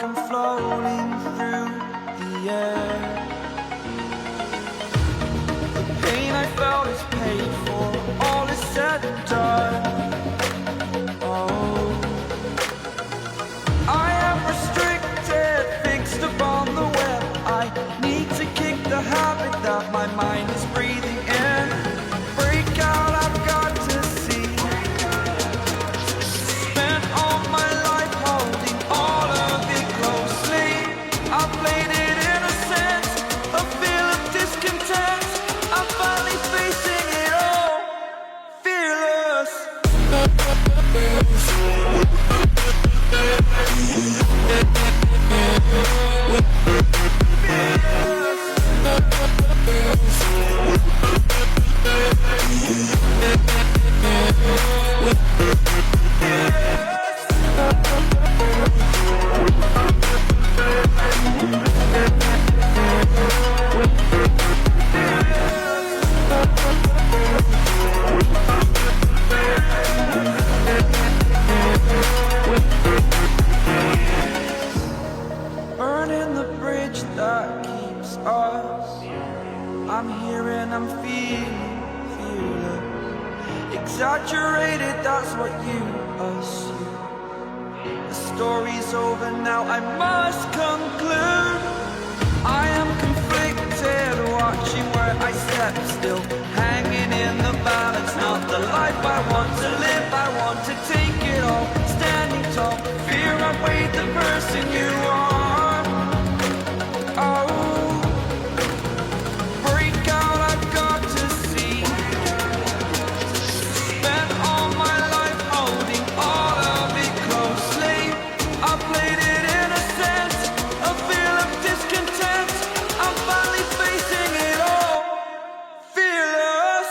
like I'm floating through the air. The pain I felt is paid for, all is said and done. Oh, I am restricted, fixed upon the web. I need to kick the habit that my mind is breathing in. Break out, I've got to see. Spent all my life holding all of it closely. I played it innocent, a feel of discontent. I'm finally facing it all, fearless. Burning the bridge that keeps us. I'm here and I'm feeling fearless. Exaggerated, that's what you assume. The story's over now, I must conclude. I am conflicted, watching where I step still, hanging in the balance. Not the life I want to live, I want to take it all. Standing tall, fear I weighed the person you are. Oh, break out, I've got to see. Spent all my life holding all of it closely. I played it innocent, a feel of discontent. I'm finally facing it all, fearless.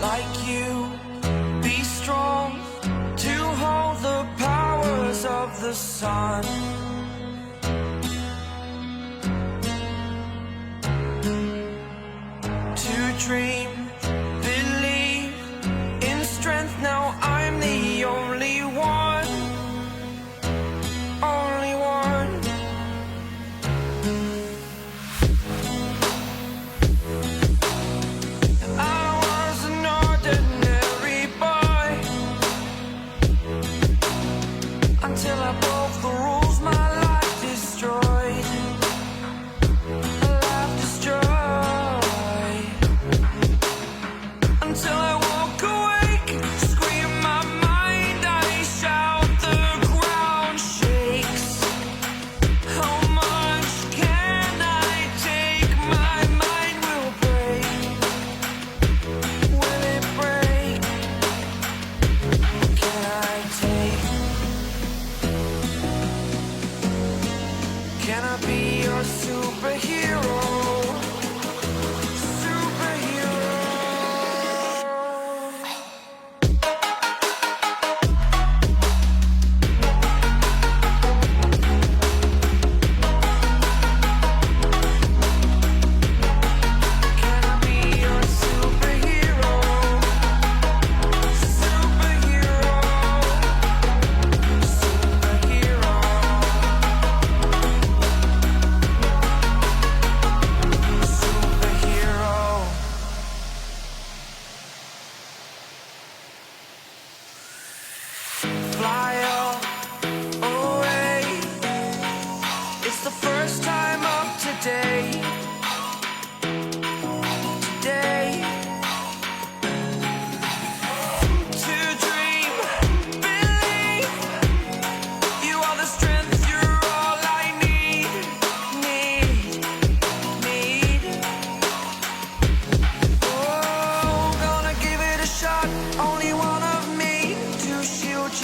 Like you, be strong to hold the powers of the sun. To dream, believe in strength. Now I'm the only one, only one. I was an ordinary boy until I broke the rules. My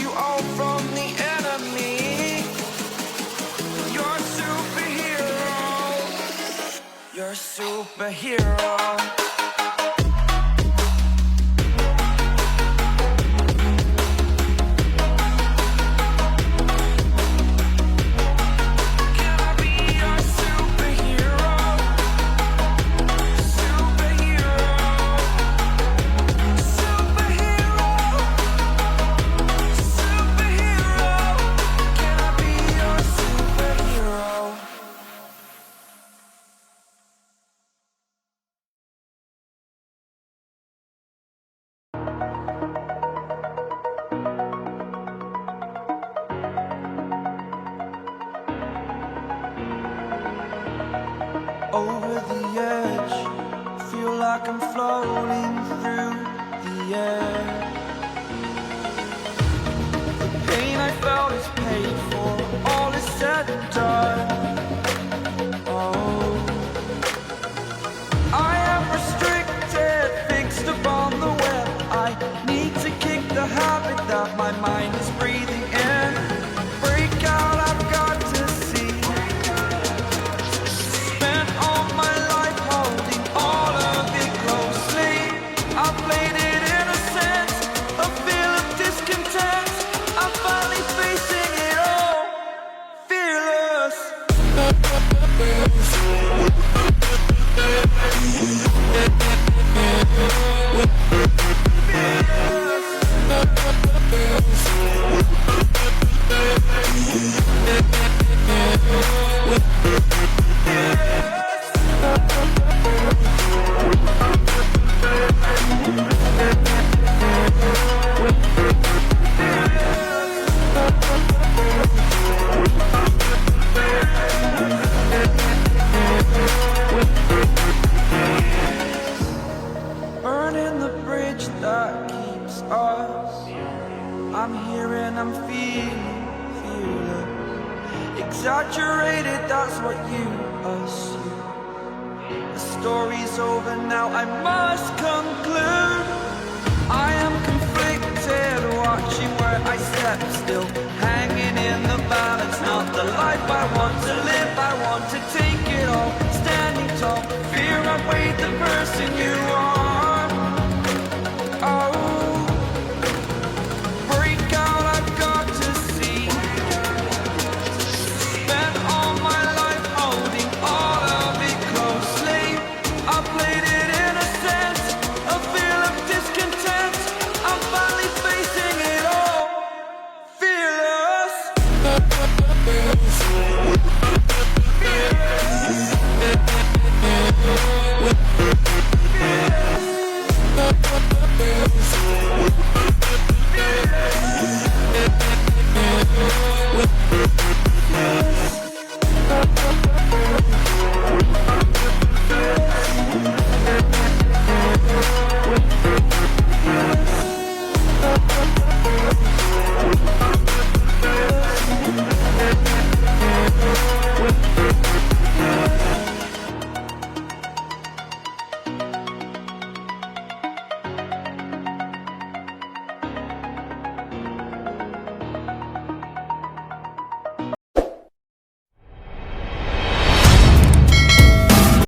you all from the enemy. You're a superhero. You're a superhero. Over the edge, feel like I'm floating through the air. The pain I felt is paid for, all is said and done. Oh, I am restricted, fixed upon the web. I need to kick the habit that my mind is breathing in. Break out, I've got to see. Spent all my life holding all of it closely. I played it innocent, a feel of discontent. I'm finally facing it all, fearless. Burning the bridge that keeps us. I'm here and I'm feeling fearless. Exaggerated, that's what you assume. The story's over now, I must conclude. I am conflicted, watching where I step still, hanging in the balance. Not the life I want to live, I want to take it all. Standing tall, fear I weighed the person you